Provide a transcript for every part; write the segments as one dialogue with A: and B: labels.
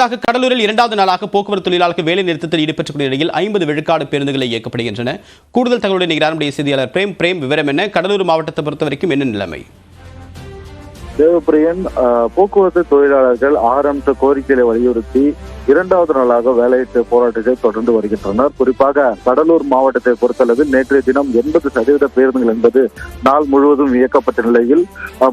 A: கடலூரில் இரண்டாவது நாளாக போக்குவரத்து தொழிலாளர்கள் வேலை நிறுத்தத்தில் ஈடுபட்டுள்ள நிலையில் 50 விழுக்காடு பேருந்துகளை இயக்கப்படுகின்றன. கூடுதல் தகவலுடன் நம்முடைய செய்தியாளர் பிரேம் விவரம் என்ன? கடலூர் மாவட்டத்தை பொறுத்தவரைக்கும் என்ன நிலைமை?
B: தேவப்பிரியன், போக்குவரத்து தொழிலாளர்கள் ஆரம்ப கோரிக்கைகளை வலியுறுத்தி இரண்டாவது நாளாக வேலையிட்டு போராட்டத்தை தொடர்ந்து வருகின்றனர். குறிப்பாக கடலூர் மாவட்டத்தை பொறுத்தளவில் நேற்றைய தினம் 80% பேருந்துகள் என்பது நாள் முழுவதும் இயக்கப்பட்ட நிலையில்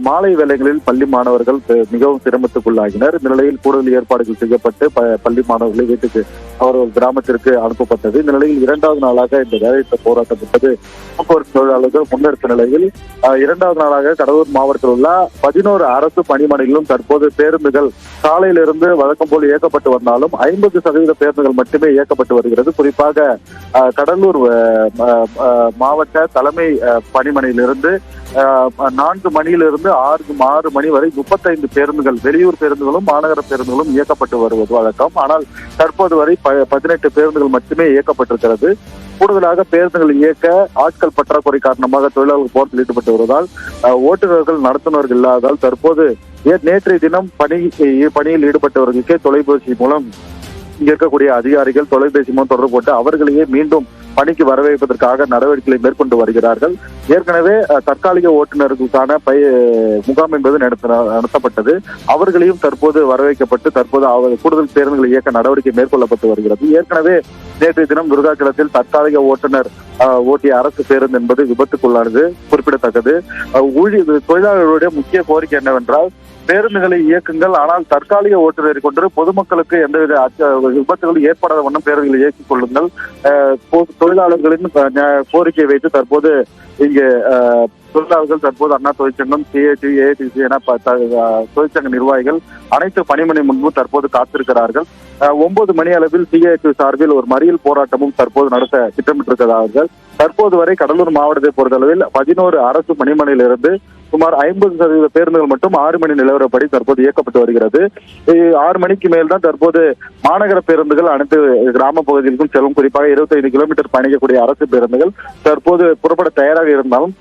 B: மாலை வேளைகளில் பள்ளி மாணவர்கள் மிகவும் சிரமத்துக்குள்ளாகினர். இந்த நிலையில் கூடுதல் ஏற்பாடுகள் செய்யப்பட்டு பள்ளி மாணவர்களை வீட்டுக்கு அவர்கள் கிராமத்திற்கு அனுப்பப்பட்டது. இந்த நிலையில் இரண்டாவது நாளாக இந்த வேலையிட்ட போராட்டம் என்பது போக்குவரத்து தொழிலாளர்கள் முன்னெடுத்த நிலையில் இரண்டாவது நாளாக கடலூர் மாவட்டத்தில் உள்ள 11 அரசு பணிமனைகளிலும் தற்போது பேருந்துகள் காலையிலிருந்து வழக்கம் போல் இயக்கப்பட்டு வந்தாலும் 50% பேருந்துகள் மட்டுமே இயக்கப்பட்டு வருகிறது. குறிப்பாக கடலூர் மாவட்ட தலைமை பணிமனையிலிருந்து 4 மணியிலிருந்து 6 மணி வரை 35 பேருந்துகள், வெளியூர் பேருந்துகளும் மாநகர பேருந்துகளும் இயக்கப்பட்டு வருவது வழக்கம். ஆனால் தற்போது வரை 18 பேருந்துகள் மட்டுமே இயக்கப்பட்டிருக்கிறது. கூடுதலாக பேருந்துகள் இயக்க ஆட்கள் பற்றாக்குறை காரணமாக தொழிலாளர்கள் போராட்டத்தில் ஈடுபட்டு வருவதால் ஓட்டுநர்கள் நடத்துனர்கள் இல்லாததால் தற்போது நேற்றைய தினம் பணியில் ஈடுபட்டவர்களுக்கே தொலைபேசி மூலம் இங்க இருக்கக்கூடிய அதிகாரிகள் தொலைபேசி மூலம் தொடர்பு போட்டு அவர்களையே மீண்டும் பணிக்கு வரவேற்பதற்காக நடவடிக்கைகளை மேற்கொண்டு வருகிறார்கள். ஏற்கனவே தற்காலிக ஓட்டுநர்களுக்கான முகாம் என்பது நடத்தப்பட்டது. அவர்களையும் தற்போது வரவேற்கப்பட்டு தற்போது கூடுதல் பேருந்துகளை இயக்க நடவடிக்கை மேற்கொள்ளப்பட்டு வருகிறது. ஏற்கனவே நேற்றைய தினம் விருதாச்சலத்தில் தற்காலிக ஓட்டுநர் ஓட்டிய அரசு பேருந்து என்பது விபத்துக்குள்ளானது குறிப்பிடத்தக்கது. தொழிலாளர்களுடைய முக்கிய கோரிக்கை என்னவென்றால், பேருந்துகளை இயக்குங்கள், ஆனால் தற்காலிக ஓட்டுநரை கொண்டு பொதுமக்களுக்கு எந்தவித விபத்துகளும் ஏற்படாத வண்ணம் பேருந்துகளை இயக்கிக் கொள்ளுங்கள். தொழிலாளர்களின் கோரிக்கையை வைத்து தற்போது இங்கே தொழிலாளர்கள் தற்போது அண்ணா தொழிற்சங்கம், சிஐடி, ஏஐடிசி என தொழிற்சங்க நிர்வாகிகள் அனைத்து பணிமனை முன்பு தற்போது காத்திருக்கிறார்கள். 9 மணி அளவில் சிஐடி சார்பில் ஒரு மறியல் போராட்டமும் தற்போது நடத்த திட்டமிட்டிருக்கிறார்கள். தற்போது வரை கடலூர் மாவட்டத்தை பொறுத்தளவில் 11 அரசு பணிமனையிலிருந்து சுமார் 50% பேருந்துகள் மட்டும் 6 மணி நிலவரப்படி தற்போது இயக்கப்பட்டு வருகிறது. 6 மணிக்கு மேல் தான் தற்போது மாநகர பேருந்துகள் அனைத்து கிராம பகுதிகளுக்கும் செல்லும். குறிப்பாக 25 கிலோமீட்டர் பயணிக்கக்கூடிய அரசு பேருந்துகள் தற்போது புறப்பட தயாராக இருந்தாலும்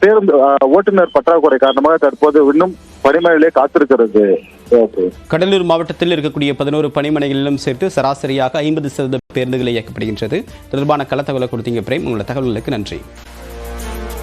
B: பேருந்து ஓட்டுநர் பற்றாக்குறை காரணமாக தற்போது இன்னும் பணிமனையிலே காத்திருக்கிறது.
A: கடலூர் மாவட்டத்தில் இருக்கக்கூடிய 11 பணிமனைகளிலும் சேர்த்து சராசரியாக 50% பேருந்துகள் இயக்கப்படுகின்றது. தொடர்பான கள தகவலை கொடுத்தீங்க பிரேம். உங்களோட தகவல்களுக்கு நன்றி.